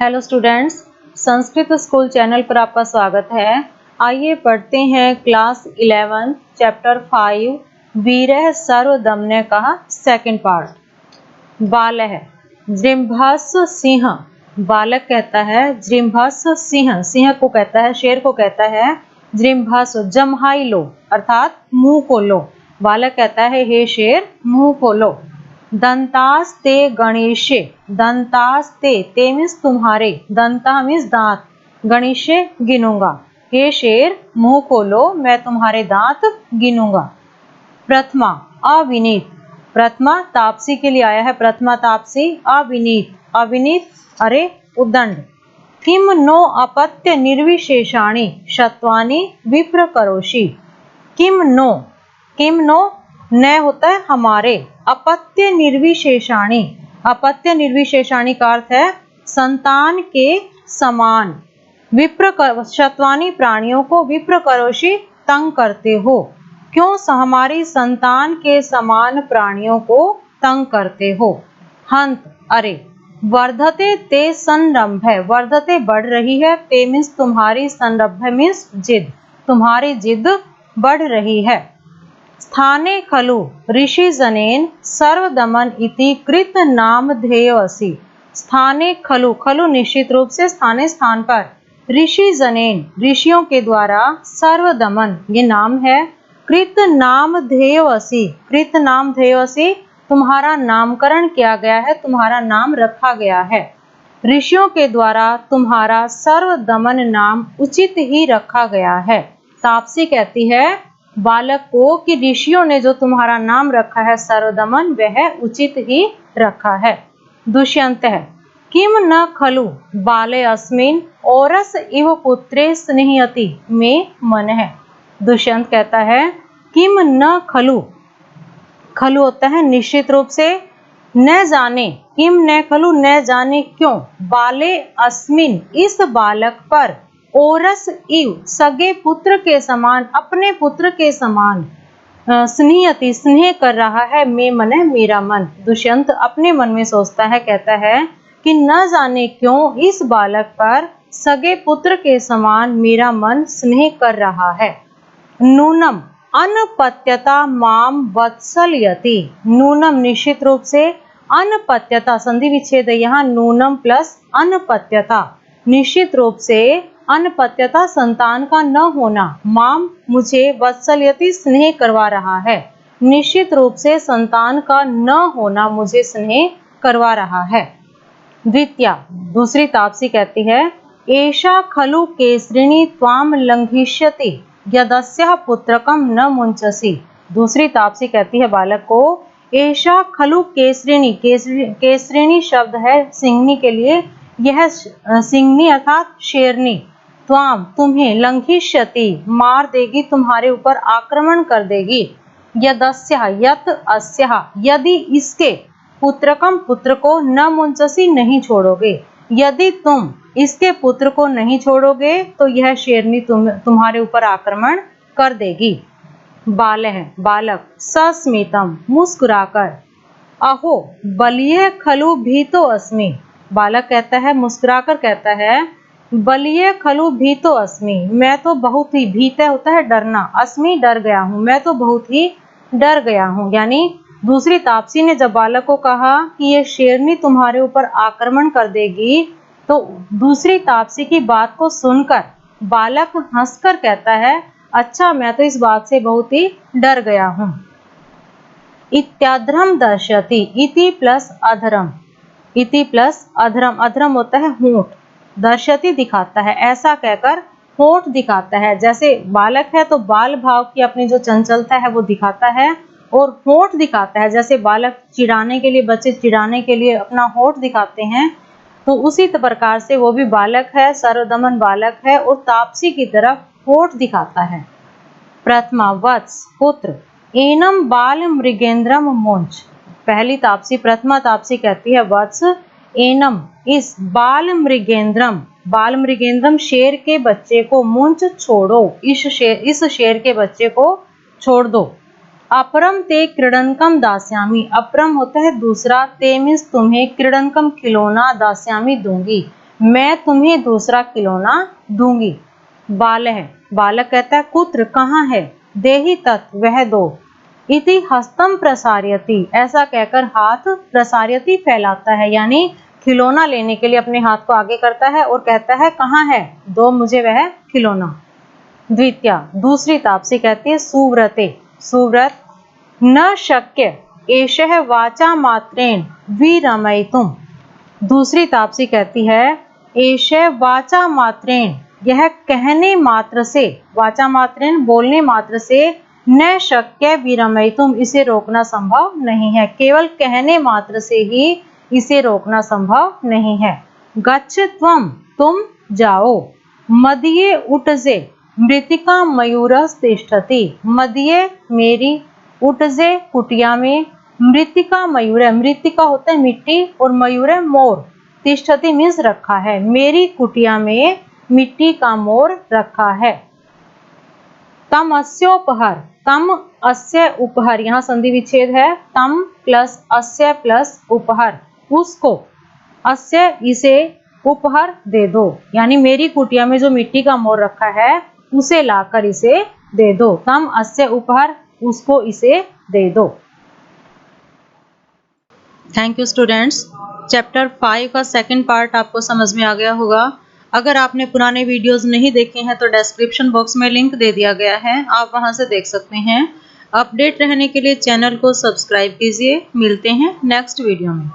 Hello students, Sanskrit school channel पर आपका स्वागत है। आइए पढ़ते हैं क्लास 11 चैप्टर 5 वीरः सर्वदमनः का सेकंड पार्ट। बालः जृंभस्व सिंह, बालक कहता है जृंभस्व सिंह, सिंह को कहता है, शेर को कहता है जृंभस्व जम्हाई लो अर्थात मुंह खोलो। बालक कहता है हे शेर मुंह खोलो। दंतास्ते गणेशे, दंतास्ते ते मीन्स तुम्हारे, दंता मीन्स दांत, गणेशे गिनूंगा। हे शेर मुंह खोलो मैं तुम्हारे दांत गिनूंगा। प्रथमा अविनीत, प्रथमा तापसी के लिए आया है, प्रथमा तापसी अविनीत, अविनीत अरे उदंड। किम नो अपत्य निर्विशेषाणि शत्वानि विप्र करोषि। किम नो, किम नो न होता है हमारे, अपत्य निर्विशेषाणि, अपत्य निर्विशेषाणि का अर्थ है संतान के समान। विप्र शत्वानि प्राणियों को विप्र करोषि तंग करते हो, क्यों हमारी संतान के समान प्राणियों को तंग करते हो। हंत अरे। वर्धते ते संरंभ, वर्धते बढ़ रही है, ते मीन्स तुम्हारी, संरंभ मीन्स जिद, तुम्हारी जिद बढ़ रही है। स्थाने खलु ऋषि जनेन सर्वदमन इति कृत नामधेयसी। स्थाने खलु, खलु निश्चित रूप से, स्थाने स्थान पर, ऋषि जनेन ऋषियों के द्वारा, सर्वदमन ये नाम है, कृत नामधेयसी, कृत नामधेयसी तुम्हारा नामकरण किया गया है, तुम्हारा नाम रखा गया है। ऋषियों के द्वारा तुम्हारा सर्वदमन नाम उचित ही रखा गया है। तापसी कहती है बालक को कि ऋषियों ने जो तुम्हारा नाम रखा है सर्वदमन वह उचित ही रखा है। दुष्यंत है किम न खलु बाले अस्मिन औरस इव पुत्रे स्नेहयति में मन है। दुष्यंत कहता है किम न खलु, खलु होता है निश्चित रूप से, न जाने, किम न खलु न जाने क्यों, बाले अस्मिन इस बालक पर, ओरस इव सगे पुत्र के समान, अपने पुत्र के समान, स्नेहयति स्नेह कर रहा है, मैं मन है मेरा मन। दुष्यंत अपने मन में सोचता है, कहता है कि न जाने क्यों इस बालक पर सगे पुत्र के समान मेरा मन स्नेह कर रहा है। नूनम अनपत्यता माम वत्सलयति, नूनम निश्चित रूप से, अनपत्यता संधि विच्छेद है यहाँ, नूनम प्लस अनपत्यता निश्चित रूप से, अनपत्यता संतान का न होना, माम मुझे, वत्सलयति स्नेह करवा रहा है, निश्चित रूप से संतान का न होना मुझे स्नेह करवा रहा है। द्वितीया दूसरी तापसी कहती है एषा खलु केसरिणी त्वाम लंघिष्यति यदस्यः पुत्रकम न मुंचसी। दूसरी तापसी कहती है बालक को एषा खलु केसरिणी, केसरिणी शब्द है सिंहनी के लिए, यह सिंहनी अर्थात शेरनी, त्वाम तुम्हें, लंघिष्यति मार देगी, तुम्हारे ऊपर आक्रमण कर देगी, यदस्यः यत अस्यः यदि इसके, पुत्रकम पुत्र को, न मुंचसी नहीं छोड़ोगे, यदि तुम इसके पुत्र को नहीं छोड़ोगे तो यह शेरनी तुम्हारे ऊपर आक्रमण कर देगी। बालः बालक सस्मितम मुस्कुराकर, अहो बलिये खलु भीतो अस्मि, बालक कहता है मुस्कुराकर कहता है बलिये खलु भीतो अस्मि, मैं तो बहुत ही, भीत होता है डरना, अस्मि डर गया हूँ, मैं तो बहुत ही डर गया हूँ। यानी दूसरी तापसी ने जब बालक को कहा कि ये शेरनी तुम्हारे ऊपर आक्रमण कर देगी, तो दूसरी तापसी की बात को सुनकर बालक हंसकर कहता है अच्छा मैं तो इस बात से बहुत ही डर गया हूँ। इत्याद्रम दर्शति, इति प्लस अधरम, इति प्लस अधरम, अधरम होता है होंठ, दर्शति दिखाता है, ऐसा कहकर होंठ दिखाता है। जैसे बालक है तो बाल भाव की अपनी जो चंचलता है वो दिखाता है, और होंठ दिखाता है, जैसे बालक चिढ़ाने के लिए, बच्चे चिढ़ाने के लिए अपना होंठ दिखाते हैं, तो उसी प्रकार से वो भी बालक है, सर्वदमन बालक है, और तापसी की तरफ होंठ दिखाता है। प्रथमा वत्स पुत्र, एनम बाल मृगेंद्रम मुंच, पहली तापसी प्रथमा तापसी कहती है वत्स एनम इस, बाल मृगेंद्रम, बाल मृगेंद्रम शेर के बच्चे को, मुंच छोड़ो, इस शेर के बच्चे को छोड़ दो। अपरम ते क्रीडनकम दास्यामी, अपरम होता है दूसरा, ते मीन्स तुम्हें, क्रीडनकम खिलौना, दास्यामी दूंगी, मैं तुम्हें दूसरा खिलौना दूंगी। बालः, बालक कहता है कुत्र कहाँ है, देहि तत् वह दो, इति हस्तम प्रसारयति ऐसा कहकर हाथ प्रसारयति फैलाता है, यानी खिलौना लेने के लिए अपने हाथ को आगे करता है और कहता है कहाँ है, दो मुझे वह खिलौना। द्वितीया, दूसरी तापसी कहती है सुव्रते, सुव्रत न शक्य एषः वाचा मात्रेण विरमयितुम। दूसरी तापसी कहती है एषः वाचा मात्रेण, यह कहने मात्र से, वाचा मात्रेण बोलने मात्र से, न शक्य विरमयितुम इसे रोकना संभव नहीं है, केवल कहने मात्र से ही इसे रोकना संभव नहीं है। गच्छ त्वम, तुम जाओ, मदीये उटजे मृतिका मयूरस्तिष्ठति, मदीये मेरी, उटजे कुटिया में, मृतिका मयूर, मृतिका होता है मिट्टी और मयूर है मोर, तिष्ठति मीन्स रखा है, मेरी कुटिया में मिट्टी का मोर रखा है। तम अस्योपहर, तम अस्य उपहर, यहाँ संधि विच्छेद है, तम प्लस अस्य प्लस उपहर, उसको, अस्य इसे, उपहर दे दो, यानी मेरी कुटिया में जो मिट्टी का मोर रखा है उसे लाकर इसे दे दो। तम अस्य उपहर, उसको इसे दे दो। Thank you students. चैप्टर 5 का सेकंड पार्ट आपको समझ में आ गया होगा। अगर आपने पुराने वीडियोस नहीं देखे हैं तो डिस्क्रिप्शन बॉक्स में लिंक दे दिया गया है, आप वहां से देख सकते हैं। अपडेट रहने के लिए चैनल को सब्सक्राइब कीजिए। मिलते हैं नेक्स्ट वीडियो में।